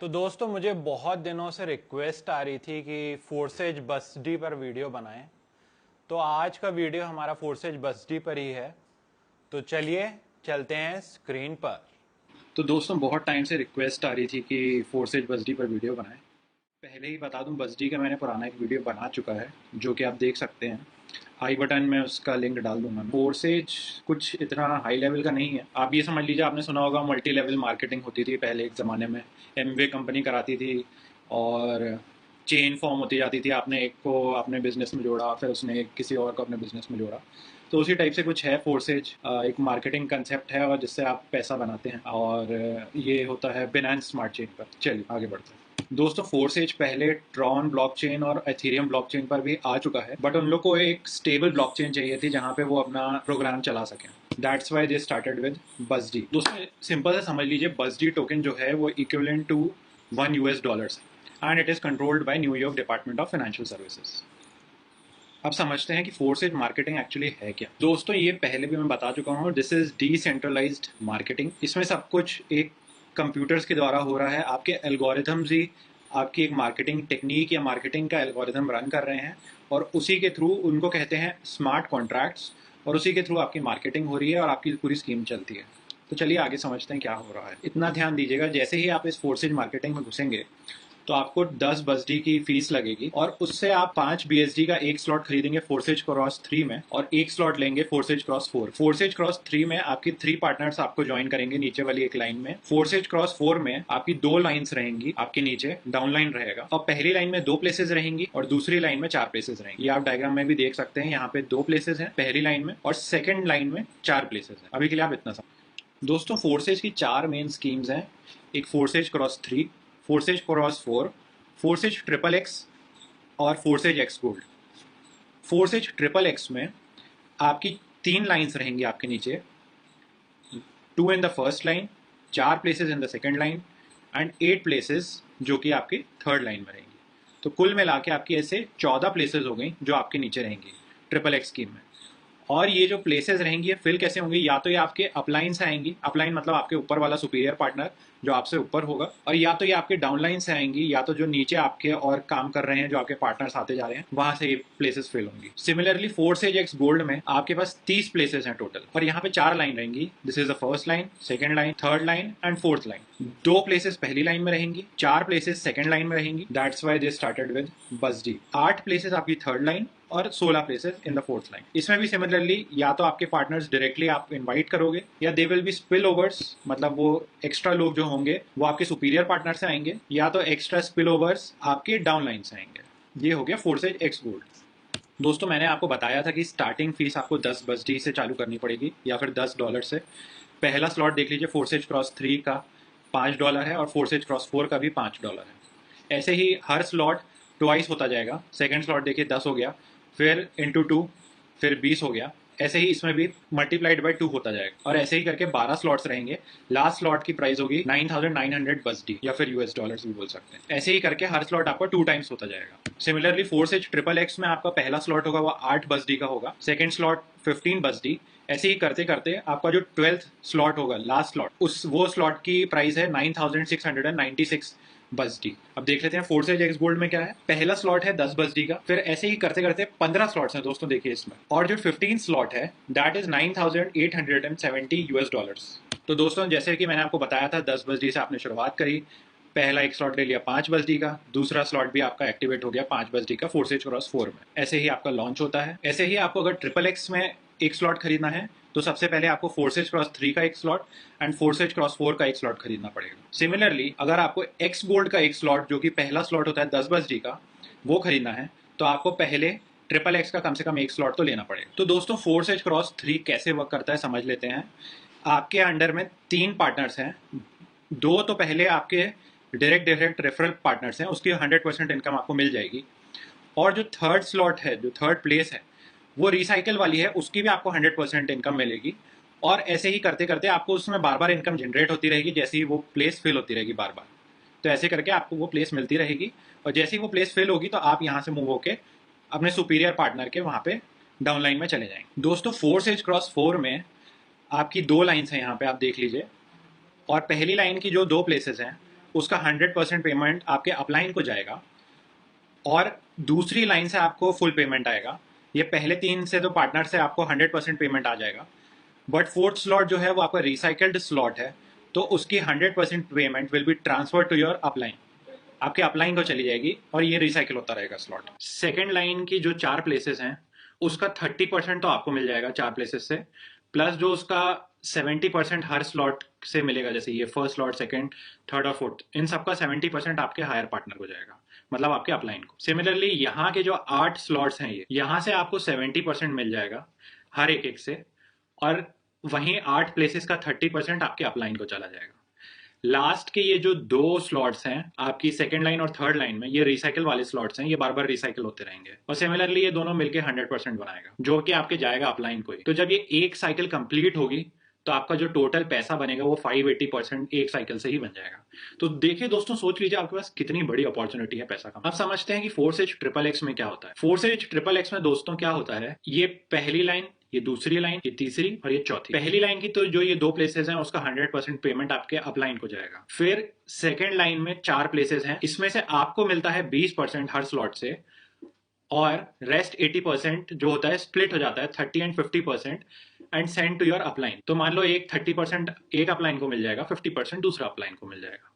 तो दोस्तों मुझे बहुत दिनों से रिक्वेस्ट आ रही थी कि फोर्सेज बस डी पर वीडियो बनाएं। तो आज का वीडियो हमारा फोर्सेज बस डी पर ही है। तो चलिए चलते हैं स्क्रीन पर। तो दोस्तों बहुत टाइम से रिक्वेस्ट आ रही थी कि फोर्सेज बसडी पर वीडियो बनाएं। पहले ही बता दूं, बसडी का मैंने पुराना एक वीडियो बना चुका है जो कि आप देख सकते हैं। आई बटन में उसका लिंक डाल दूंगा। फोर्सेज कुछ इतना हाई लेवल का नहीं है। आप ये समझ लीजिए, आपने सुना होगा मल्टी लेवल मार्केटिंग होती थी पहले एक ज़माने में। एमवे कंपनी कराती थी और चेन फॉर्म होती जाती थी। आपने एक को अपने बिजनेस में जोड़ा, फिर उसने किसी और को अपने बिजनेस में जोड़ा। तो उसी टाइप से कुछ है फोर्सेज। एक मार्केटिंग कंसेप्ट है और जिससे आप पैसा बनाते हैं, और ये होता है बिनांस स्मार्ट चेन पर। चलिए आगे बढ़ते हैं। दोस्तों फोर्सेज पहले ट्रॉन ब्लॉकचेन और एथेरियम ब्लॉकचेन पर भी आ चुका है, बट उन लोग को एक स्टेबल ब्लॉकचेन चाहिए थी जहां पे वो अपना प्रोग्राम चला सकें। That's why they started with बसडी। दोस्तों सिंपल से समझ लीजिए, बसडी टोकन जो है वो equivalent to $1 and it is controlled by New York department of financial services. अब समझते हैं कि फोर्सेज मार्केटिंग एक्चुअली है क्या। दोस्तों ये पहले भी मैं बता चुका हूँ, दिस इज डिसेंट्रलाइज्ड मार्केटिंग। इसमें सब कुछ एक कंप्यूटर्स के द्वारा हो रहा है। आपके एल्गोरिथम्स ही आपकी एक मार्केटिंग टेक्निक या मार्केटिंग का एल्गोरिथम रन कर रहे हैं, और उसी के थ्रू उनको कहते हैं स्मार्ट कॉन्ट्रैक्ट्स, और उसी के थ्रू आपकी मार्केटिंग हो रही है और आपकी पूरी स्कीम चलती है। तो चलिए आगे समझते हैं क्या हो रहा है। इतना ध्यान दीजिएगा, जैसे ही आप इस फोर्सेज मार्केटिंग में घुसेंगे तो आपको 10 बसडी की फीस लगेगी, और उससे आप 5 बीएसडी का एक स्लॉट खरीदेंगे फोर्सेज क्रॉस 3 में, और एक स्लॉट लेंगे फोर्सेज क्रॉस 4। फोर्सेज क्रॉस 3 में आपकी 3 पार्टनर्स आपको ज्वाइन करेंगे नीचे वाली एक लाइन में। फोर्सेज क्रॉस 4 में आपकी 2 लाइन्स रहेंगी, आपके नीचे डाउन लाइन रहेगा, और पहली लाइन में 2 प्लेसेस रहेंगी और दूसरी लाइन में 4 प्लेसेस रहेंगी। ये आप डायग्राम में भी देख सकते हैं, यहाँ पे 2 प्लेसेस हैं पहली लाइन में, और सेकेंड लाइन में 4 प्लेसेस हैं। अभी के लिए आप इतना समझ। दोस्तों फोर्सेज की 4 मेन स्कीम्स हैं। एक Forsage cross 3, Forsage cross 4, Forsage triple X और Forsage X gold. Forsage triple X में आपकी 3 लाइन्स रहेंगी आपके नीचे, 2 in the first line, 4 places in the second line, and 8 places जो कि आपकी थर्ड लाइन में रहेंगी। तो कुल मिला के आपकी ऐसे 14 प्लेसेस हो गई जो आपके नीचे रहेंगी ट्रिपल एक्स स्कीम में। और ये जो प्लेसेस रहेंगी, ये फिल कैसे होंगी? या तो ये आपके अपलाइन से आएंगी, अपलाइन मतलब आपके ऊपर वाला सुपीरियर पार्टनर जो आपसे ऊपर होगा, और या तो ये आपके डाउनलाइन से आएंगी, या तो जो नीचे आपके और काम कर रहे हैं, जो आपके पार्टनर्स आते जा रहे हैं, वहां से ये प्लेसेस फिल होंगी। सिमिलरली फोर्सेज एक्स गोल्ड में आपके पास 30 प्लेसेस हैं टोटल, और यहाँ पे 4 लाइन रहेंगी। This is the first line, second line, third line and fourth line. 2 places पहली लाइन में रहेंगी, 4 प्लेसेस सेकेंड लाइन में रहेंगी। That's why they started with बसडी। 8 प्लेसेस आपकी थर्ड लाइन और 16 places in the fourth line. इसमें भी सिमिलरली या तो आपके पार्टनर्स डायरेक्टली आप इनवाइट करोगे, या they will be spill overs, मतलब वो एक्स्ट्रा लोग जो होंगे वो आपके सुपीरियर पार्टनर से आएंगे, या तो एक्स्ट्रा स्पिल ओवर्स आपके डाउन लाइन से आएंगे। ये हो गया फोर्सेज एक्स गोल्ड। दोस्तों मैंने आपको बताया था कि स्टार्टिंग फीस आपको 10 बसडी से चालू करनी पड़ेगी, या फिर $10 से। पहला स्लॉट देख लीजिए, फोर्सेज क्रॉस 3 का $5 है, और फोर्सेज क्रॉस 4 का भी $5 है। ऐसे ही हर स्लॉट ट्वाइस होता जाएगा। सेकेंड स्लॉट देखिए 10 हो गया, फिर इंटू 2, फिर 20 हो गया। ऐसे ही इसमें भी मल्टीप्लाइड बाय 2 होता जाएगा, और ऐसे ही करके 12 स्लॉट्स रहेंगे। लास्ट स्लॉट की प्राइस होगी 9900 बसडी, या फिर यूएस डॉलर्स भी बोल सकते हैं। ऐसे ही करके हर स्लॉट आपका 2 टाइम्स होता जाएगा। सिमिलरली फोर्सेज ट्रिपल एक्स में आपका पहला स्लॉट होगा वो 8 बसडी का होगा, सेकेंड स्लॉट 15 बसडी। ऐसे ही करते करते आपका जो 12th स्लॉट होगा, लास्ट स्लॉट, उस वो स्लॉट की प्राइस है 9696 बसडी। अब देख लेते हैं फोर्सेज एक्स गोल्ड में क्या है। पहला स्लॉट है 10 बसडी का, फिर ऐसे ही करते करते 15 स्लॉट्स हैं दोस्तों, देखिए इसमें, और जो 15 स्लॉट है दैट इज $9870 तो दोस्तों जैसे कि मैंने आपको बताया था, 10 बसडी से आपने शुरुआत करी, पहला एक स्लॉट ले लिया 5 बसडी का, दूसरा स्लॉट भी आपका एक्टिवेट हो गया 5 बसडी का फोर्सेज क्रॉस 4 में। ऐसे ही आपका लॉन्च होता है। ऐसे ही आपको अगर ट्रिपल एक्स में एक स्लॉट खरीदना है तो सबसे पहले आपको फोर्सेज क्रॉस 3 का एक स्लॉट एंड फोर्सेज क्रॉस 4 का एक स्लॉट खरीदना पड़ेगा। सिमिलरली अगर आपको एक्स गोल्ड का एक स्लॉट, जो कि पहला स्लॉट होता है 10 बसडी का, वो खरीदना है, तो आपको पहले ट्रिपल एक्स का कम से कम एक स्लॉट तो लेना पड़ेगा। तो दोस्तों फोर्सेज क्रॉस 3 कैसे वर्क करता है समझ लेते हैं। आपके अंडर में 3 पार्टनर्स हैं, 2 तो पहले आपके डायरेक्ट रेफरल पार्टनर्स हैं, उसकी 100% इनकम आपको मिल जाएगी, और जो थर्ड स्लॉट है, जो थर्ड प्लेस है, वो रिसाइकल वाली है, उसकी भी आपको 100% इनकम मिलेगी। और ऐसे ही करते करते आपको उसमें बार बार इनकम जनरेट होती रहेगी, जैसे ही वो प्लेस फिल होती रहेगी बार बार। तो ऐसे करके आपको वो प्लेस मिलती रहेगी, और जैसे ही वो प्लेस फिल होगी तो आप यहाँ से मूव होके अपने सुपीरियर पार्टनर के वहाँ पे डाउन लाइन में चले जाएंगे। दोस्तों फोर्सेज क्रॉस 4 में आपकी 2 लाइन्स हैं, यहाँ पे आप देख लीजिए, और पहली लाइन की जो 2 प्लेसेस हैं उसका 100% पेमेंट आपके अपलाइन को जाएगा और दूसरी लाइन से आपको फुल पेमेंट आएगा। ये पहले 3 से तो पार्टनर से आपको 100% पेमेंट आ जाएगा, बट फोर्थ स्लॉट जो है वो आपका रिसाइकल्ड स्लॉट है, तो उसकी 100% payment will be transfer to your upline, आपके अपलाइन को चली जाएगी और ये रिसाइकिल होता रहेगा स्लॉट। सेकेंड लाइन की जो 4 प्लेसेस हैं उसका 30% तो आपको मिल जाएगा 4 प्लेसेस से, प्लस जो उसका 70% हर स्लॉट से मिलेगा, जैसे ये फर्स्ट स्लॉट, सेकंड, थर्ड और फोर्थ, इन सबका 70% आपके हायर पार्टनर को जाएगा, मतलब आपके अपलाइन को। सिमिलरली यहाँ के जो 8 स्लॉट्स हैं, ये यहाँ से आपको 70% मिल जाएगा हर एक एक से, और वहीं 8 प्लेसेस का 30% आपके अपलाइन को चला जाएगा। लास्ट के ये जो 2 स्लॉट्स हैं आपकी सेकंड लाइन और थर्ड लाइन में, ये रिसाइकिल वाले स्लॉट्स हैं, ये बार बार रिसाइकिल होते रहेंगे, और सिमिलरली ये दोनों मिलके 100% बनाएगा, जो कि आपके जाएगा अपलाइन को ही। तो जब ये एक साइकिल कंप्लीट होगी तो आपका जो टोटल पैसा बनेगा वो 580% एक साइकिल से ही बन जाएगा। तो देखिए दोस्तों, सोच लीजिए आपके पास कितनी बड़ी अपॉर्चुनिटी है पैसा कमाने। अब समझते हैं कि फोर्स एज ट्रिपल एक्स में क्या होता है। फोर्स एज ट्रिपल एक्स में दोस्तों क्या होता है, ये पहली लाइन, ये दूसरी लाइन, ये तीसरी और ये चौथी। पहली लाइन की तो जो ये 2 प्लेसेस हैं उसका 100% पेमेंट आपके अपलाइन को जाएगा। फिर सेकेंड लाइन में 4 प्लेसेस हैं, इसमें से आपको मिलता है 20% हर स्लॉट से, और रेस्ट 80% जो होता है स्प्लिट हो जाता है 30 and 50% and send to your upline. तो मान लो एक 30% एक अपलाइन को मिल जाएगा, 50% दूसरा अपलाइन को मिल जाएगा।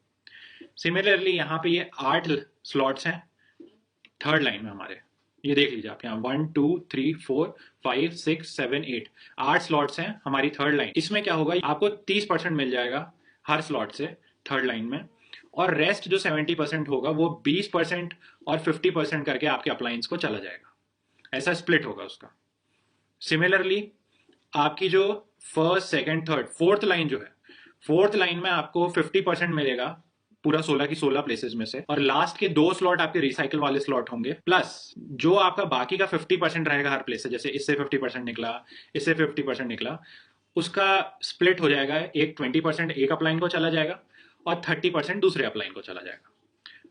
सिमिलरली यहाँ पे ये 8 स्लॉट्स हैं थर्ड लाइन में हमारे, ये देख लीजिए आप यहाँ 1 2 3 4 5 6 7 8 8 स्लॉट्स हैं हमारी थर्ड लाइन। इसमें क्या होगा, आपको 30% मिल जाएगा हर स्लॉट से थर्ड लाइन में, और रेस्ट जो 70% होगा वो 20% और 50% करके आपके अपलाइंस को चला जाएगा, ऐसा स्प्लिट होगा उसका। सिमिलरली आपकी जो first second third fourth line जो है, फोर्थ लाइन में आपको 50% मिलेगा पूरा 16 की 16 प्लेसेस में से, और लास्ट के 2 स्लॉट आपके रिसाइकिल वाले स्लॉट होंगे, प्लस जो आपका बाकी का 50% रहेगा हर प्लेस से, जैसे इससे 50% निकला, इससे 50% निकला, उसका स्प्लिट हो जाएगा, एक 20% एक अपलाइन को चला जाएगा और 30% दूसरे अपलाइन को चला जाएगा।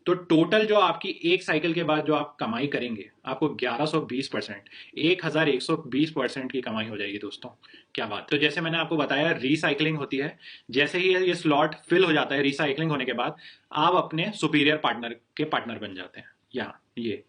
तो टोटल जो आपकी एक साइकिल के बाद जो आप कमाई करेंगे, आपको 1120%, 1120% की कमाई हो जाएगी दोस्तों। क्या बात। तो जैसे मैंने आपको बताया, रिसाइकलिंग होती है, जैसे ही ये स्लॉट फिल हो जाता है रिसाइकलिंग होने के बाद, आप अपने सुपीरियर पार्टनर के पार्टनर बन जाते हैं यहाँ ये,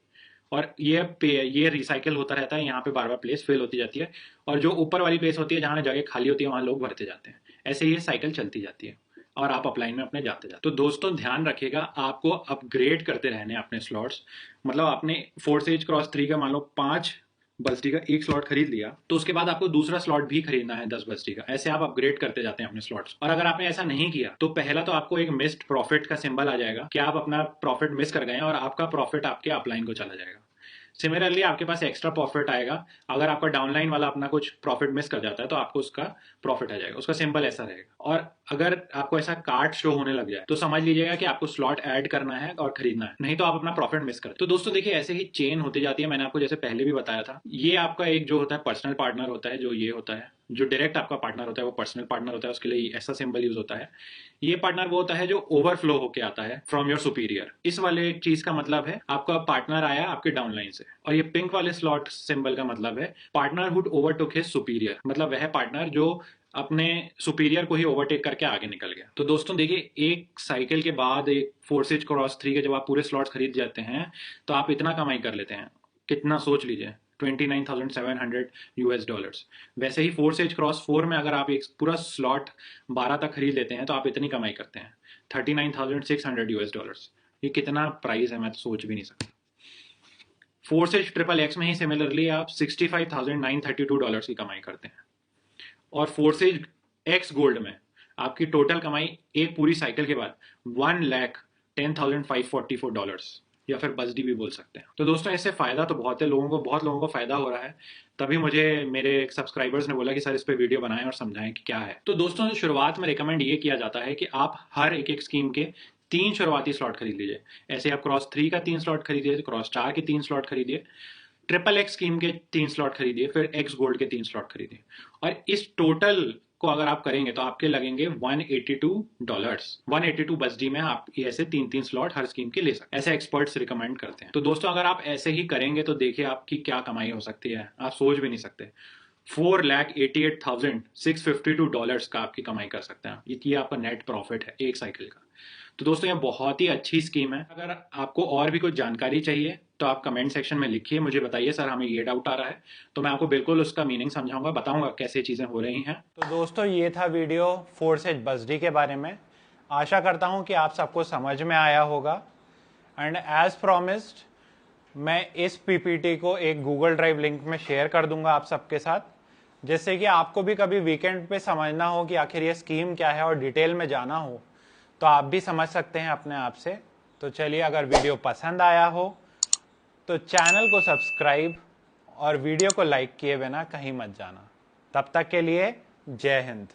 और ये रिसाइकिल होता रहता है, यहाँ पे बार बार प्लेस फिल होती जाती है, और जो ऊपर वाली प्लेस होती है जहाँ जगह खाली होती है वहाँ लोग भरते जाते हैं, ऐसे ही ये साइकिल चलती जाती है और आप अपलाइन में अपने जाते जाते। तो दोस्तों ध्यान रखिएगा, आपको अपग्रेड करते रहने अपने स्लॉट्स, मतलब आपने फोर्स एज क्रॉस 3 का मान लो 5 बस्टी का एक स्लॉट खरीद लिया, तो उसके बाद आपको दूसरा स्लॉट भी खरीदना है 10 बस्टी का, ऐसे आप अपग्रेड करते जाते हैं अपने स्लॉट्स। और अगर आपने ऐसा नहीं किया तो पहला तो आपको एक मिस्ड प्रॉफिट का सिंबल आ जाएगा कि आप अपना प्रॉफिट मिस कर गए हैं, और आपका प्रॉफिट आपके अपलाइन को चला जाएगा। सिमिलरली आपके पास एक्स्ट्रा प्रॉफिट आएगा, अगर आपका डाउनलाइन वाला अपना कुछ प्रॉफिट मिस कर जाता है तो आपको उसका प्रॉफिट आ जाएगा, उसका सिंबल ऐसा रहेगा। और अगर आपको ऐसा कार्ड शो होने लग जाए तो समझ लीजिएगा कि आपको स्लॉट ऐड करना है और खरीदना है, नहीं तो आप अपना प्रॉफिट मिस कर। तो दोस्तों देखिए, ऐसे ही चेन होती जाती है। मैंने आपको जैसे पहले भी बताया था, ये आपका एक जो होता है पर्सनल पार्टनर होता है, जो ये होता है, जो डायरेक्ट आपका पार्टनर होता है वो पर्सनल पार्टनर होता है, उसके लिए ऐसा सिंबल यूज होता है। ये पार्टनर वो होता है जो ओवरफ्लो होके आता है फ्रॉम योर सुपीरियर। इस वाले चीज का मतलब है आपका पार्टनर आया आपके डाउनलाइन से, और ये पिंक वाले स्लॉट सिंबल का मतलब है partner hood overtook his superior, मतलब वह पार्टनर जो अपने सुपीरियर को ही ओवरटेक करके आगे निकल गया। तो दोस्तों देखिए, एक साइकिल के बाद एक फोर्स एज क्रॉस 3 के जब आप पूरे स्लॉट्स खरीद जाते हैं तो आप इतना कमाई कर लेते हैं, कितना सोच लीजिए, $29,700। वैसे ही फोर्स एज क्रॉस 4 में अगर आप एक पूरा स्लॉट 12 तक खरीद लेते हैं तो आप इतनी कमाई करते हैं, $39,600। ये कितना प्राइस है, मैं तो सोच भी नहीं सकता। फोर्स एज ट्रिपल एक्स में ही सिमिलरली आप $65,932 की कमाई करते हैं, और फोर्स एज एक्स गोल्ड में आपकी टोटल कमाई एक पूरी साइकिल के बाद $1,10,544, या फिर बसडी भी बोल सकते हैं। तो दोस्तों ऐसे फायदा तो बहुत है, बहुत लोगों को फायदा हो रहा है, तभी मुझे मेरे सब्सक्राइबर्स ने बोला कि सर इस पे वीडियो बनाएं और समझाएं कि क्या है। तो दोस्तों शुरुआत में रिकमेंड ये किया जाता है कि आप हर एक स्कीम के 3 शुरुआती स्लॉट खरीद लीजिए। ऐसे आप क्रॉस 3 का 3 स्लॉट खरीदिए, क्रॉस 4 के 3 स्लॉट खरीदिए, ट्रिपल एक्स स्कीम के 3 स्लॉट खरीदिए, फिर एक्स गोल्ड के 3 स्लॉट खरीदिए, और इस टोटल को अगर आप करेंगे तो आपके लगेंगे $182। 182 बसडी में आप ऐसे 3 स्लॉट हर स्कीम के ले सकते हैं, ऐसे एक्सपर्ट्स रिकमेंड करते हैं। तो दोस्तों अगर आप ऐसे ही करेंगे तो देखिए आपकी क्या कमाई हो सकती है, आप सोच भी नहीं सकते। $4,88,652 का आपकी कमाई कर सकते हैं, ये आपका नेट प्रॉफिट है एक साइकिल का। तो दोस्तों ये बहुत ही अच्छी स्कीम है। अगर आपको और भी कुछ जानकारी चाहिए तो आप कमेंट सेक्शन में लिखिए, मुझे बताइए सर हमें ये डाउट आ रहा है, तो मैं आपको बिल्कुल उसका मीनिंग समझाऊंगा, बताऊंगा कैसे चीज़ें हो रही हैं। तो दोस्तों ये था वीडियो फोर्सेज बसडी के बारे में। आशा करता हूँ कि आप सबको समझ में आया होगा। एंड एज प्रॉमिस्ड मैं इस पीपीटी को एक गूगल ड्राइव लिंक में शेयर कर दूंगा आप सबके साथ, जिससे कि आपको भी कभी वीकेंड पे समझना हो कि आखिर ये स्कीम क्या है और डिटेल में जाना हो तो आप भी समझ सकते हैं अपने आप से। तो चलिए, अगर वीडियो पसंद आया हो तो चैनल को सब्सक्राइब और वीडियो को लाइक किए बिना कहीं मत जाना। तब तक के लिए जय हिंद।